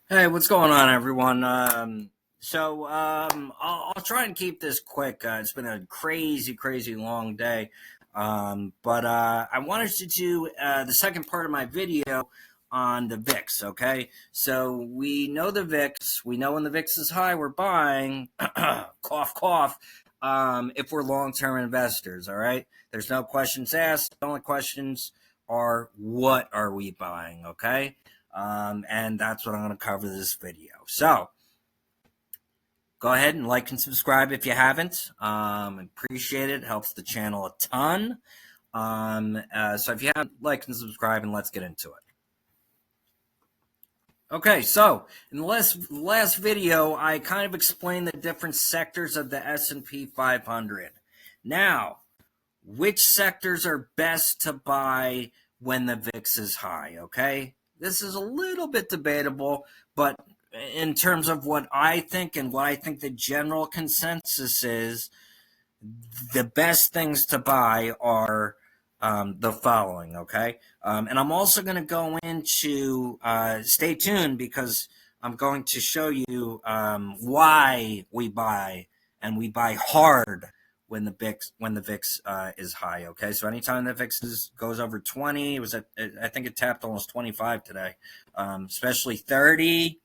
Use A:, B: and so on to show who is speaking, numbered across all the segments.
A: Hey, what's going on, everyone? I'll try and keep this quick. It's been a crazy, crazy long day. But I wanted to do the second part of my video on the VIX, okay? So we know the VIX. We know when the VIX is high, we're buying, cough, cough, if we're long-term investors, all right? There's no questions asked. The only questions are, what are we buying, okay? And that's what I'm going to cover this video. So go ahead and like and subscribe if you haven't. Appreciate it. Helps the channel a ton. So if you haven't, like and subscribe, and let's get into it. Okay, so in the last video, I kind of explained the different sectors of the S&P 500. Now, which sectors are best to buy when the VIX is high, okay? This is a little bit debatable, but in terms of what I think and what I think the general consensus is, the best things to buy are the following, okay? And I'm also going to go into, stay tuned because I'm going to show you why we buy, and we buy hard when the VIX is high. Okay, so anytime the VIX goes over 20, I think it tapped almost 25 today, especially 30,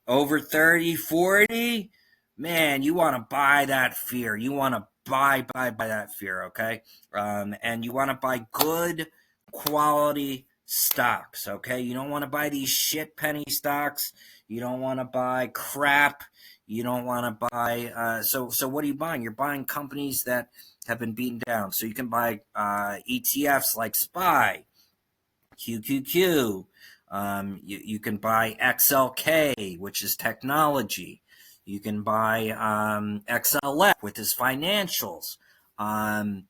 A: over 30, 40. Man, you want to buy that fear. You want to buy that fear. Okay, and you want to buy good quality stocks. Okay, you don't want to buy these shit penny stocks. You don't want to buy crap. You don't want to buy. So what are you buying? You're buying companies that have been beaten down. So you can buy ETFs like SPY, QQQ. You can buy XLK, which is technology. You can buy XLF with his financials. Um,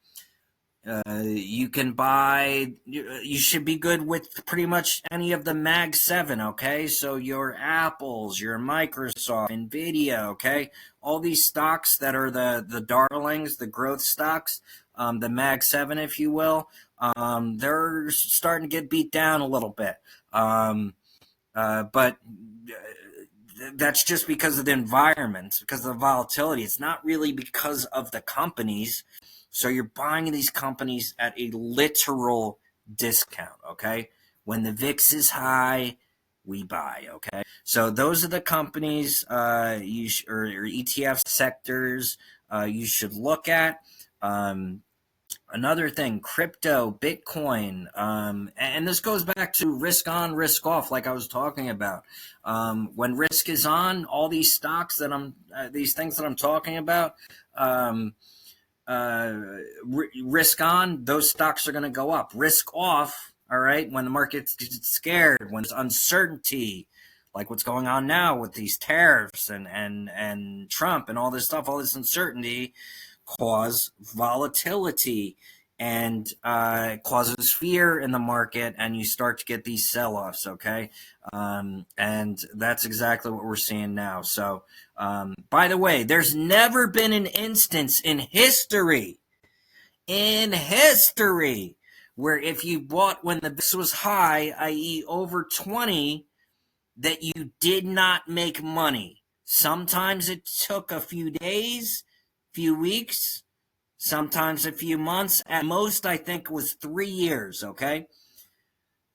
A: you can buy, you should be good with pretty much any of the Mag 7, okay? So your Apples, your Microsoft, Nvidia, okay? All these stocks that are the darlings, the growth stocks, the Mag 7, if you will, they're starting to get beat down a little bit. But that's just because of the environment, because of the volatility. It's not really because of the companies. So you're buying these companies at a literal discount, okay? When the VIX is high, we buy, okay? So those are the companies or ETF sectors you should look at. Another thing, crypto, Bitcoin, and this goes back to risk on, risk off, like I was talking about. When risk is on, all these stocks these things that I'm talking about, risk on, those stocks are going to go up. Risk off, all right, when the market's scared, when there's uncertainty, like what's going on now with these tariffs and Trump and all this stuff, all this uncertainty cause volatility and causes fear in the market, and you start to get these sell-offs, okay? And that's exactly what we're seeing now. So, by the way, there's never been an instance in history, where if you bought when the VIX was high, i.e. over 20, that you did not make money. Sometimes it took a few days, few weeks, sometimes a few months. At most, I think it was 3 years, okay?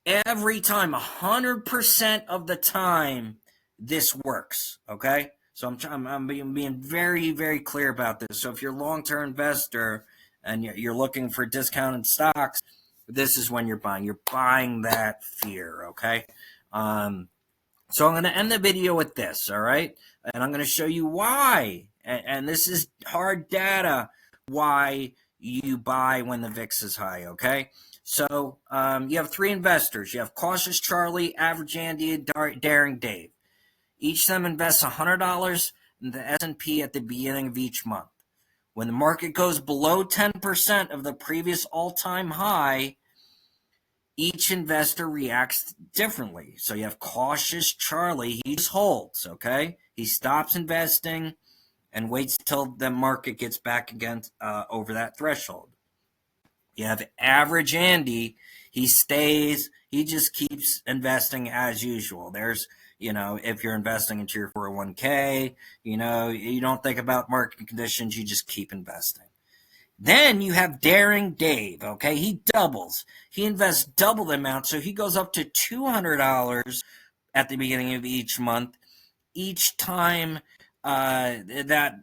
A: Every time, 100% of the time, this works, okay? So I'm being very, very clear about this. So if you're a long-term investor and you're looking for discounted stocks, this is when you're buying. You're buying that fear, okay? So I'm going to end the video with this, all right? And I'm going to show you why. And this is hard data, why you buy when the VIX is high, okay? So you have three investors. You have Cautious Charlie, Average Andy, and Daring Dave. Each of them invests $100 in the S&P at the beginning of each month. When the market goes below 10% of the previous all-time high, each investor reacts differently. So you have Cautious Charlie. He just holds, okay? He stops investing and waits till the market gets back again over that threshold. You have Average Andy. He stays. He just keeps investing as usual. if you're investing into your 401k, you don't think about market conditions, you just keep investing. Then you have Daring Dave, okay? He doubles. He invests double the amount, so he goes up to $200 at the beginning of each month. Each time that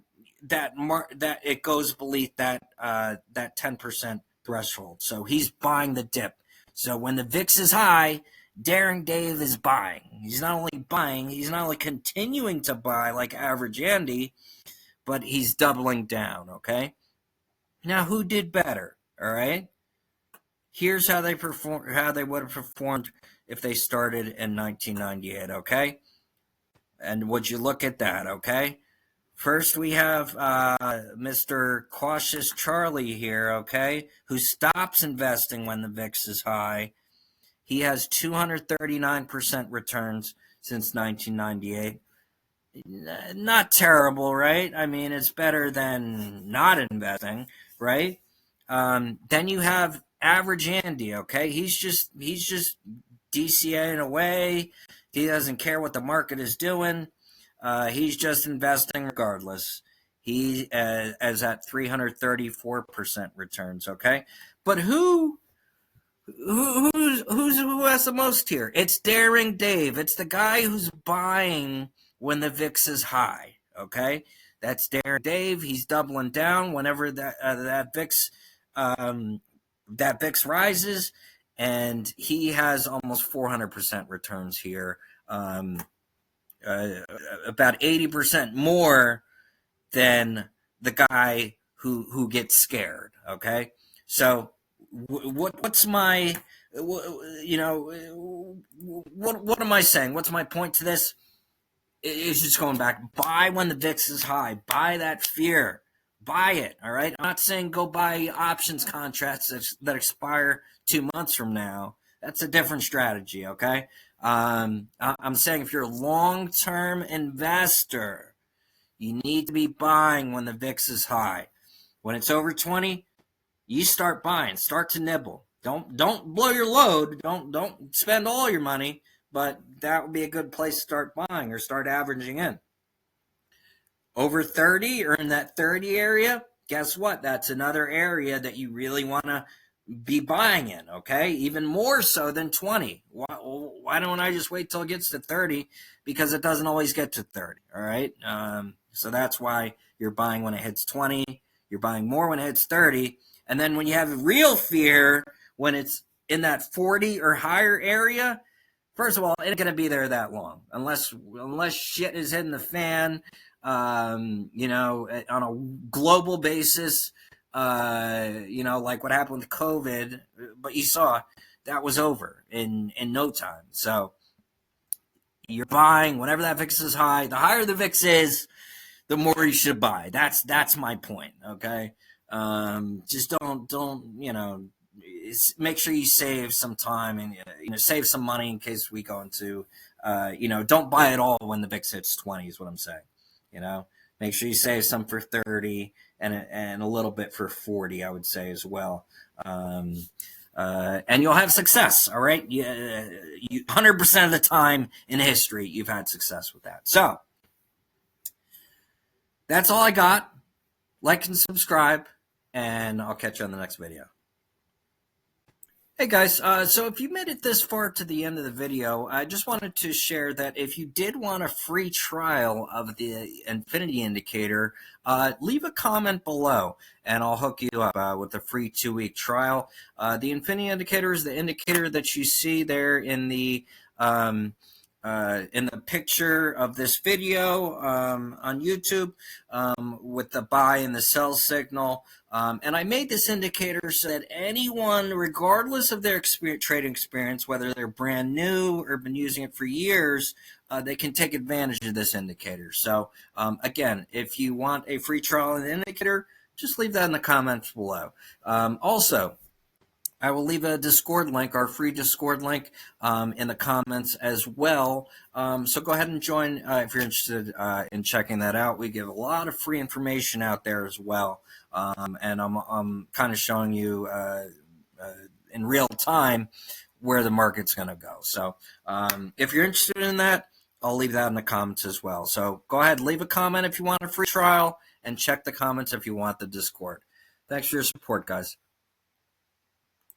A: it goes beneath that 10% threshold. So he's buying the dip. So when the VIX is high, Daring Dave is buying. He's not only buying, he's not only continuing to buy like Average Andy, but he's doubling down, okay? Now, who did better? All right. Here's how they would have performed if they started in 1998. Okay. And would you look at that? Okay. First, we have Mr. Cautious Charlie here. Okay, who stops investing when the VIX is high. He has 239% returns since 1998. Not terrible, right? I mean, it's better than not investing, right? Then you have Average Andy, okay? He's just DCAing away. He doesn't care what the market is doing. He's just investing regardless. He is at 334% returns, okay? But who has the most here? It's Daring Dave. It's the guy who's buying when the VIX is high, okay? That's Daring Dave. He's doubling down whenever that VIX rises, and he has almost 400% returns here, about 80% more than the guy who gets scared. Okay, so what's my what am I saying? What's my point to this? It's just going back. Buy when the VIX is high. Buy that fear. Buy it. All right. I'm not saying go buy options contracts that expire 2 months from now. That's a different strategy. Okay. I'm saying if you're a long-term investor, you need to be buying when the VIX is high. When it's over 20, you start buying. Start to nibble. Don't blow your load. Don't spend all your money. But that would be a good place to start buying or start averaging in. Over 30 or in that 30 area, guess what? That's another area that you really want to be buying in, okay? Even more so than 20. Why don't I just wait till it gets to 30? Because it doesn't always get to 30, all right? So that's why you're buying when it hits 20. You're buying more when it hits 30. And then when you have real fear, when it's in that 40 or higher area, first of all, it ain't going to be there that long unless shit is hitting the fan, on a global basis, like what happened with COVID. But you saw that was over in no time. So you're buying whenever that VIX is high. The higher the VIX is, the more you should buy. That's my point. Okay, just don't make sure you save some time and save some money in case we go into don't buy it all when the VIX hits 20 is what I'm saying. Make sure you save some for 30 and a little bit for 40, I would say as well. And you'll have success. All right, you 100% of the time in history you've had success with that. So that's all I got. Like and subscribe, and I'll catch you on the next video. Hey guys, so if you made it this far to the end of the video, I just wanted to share that if you did want a free trial of the Infinity Indicator, leave a comment below and I'll hook you up with a free 2-week trial. The Infinity Indicator is the indicator that you see there in the picture of this video on YouTube with the buy and the sell signal. And I made this indicator so that anyone, regardless of their trading experience, whether they're brand new or been using it for years, they can take advantage of this indicator. So again, if you want a free trial of the indicator, just leave that in the comments below. Also, I will leave a Discord link, our free Discord link, in the comments as well. So go ahead and join if you're interested in checking that out. We give a lot of free information out there as well. And I'm kind of showing you in real time where the market's going to go. So if you're interested in that, I'll leave that in the comments as well. So go ahead, leave a comment if you want a free trial, and check the comments if you want the Discord. Thanks for your support, guys.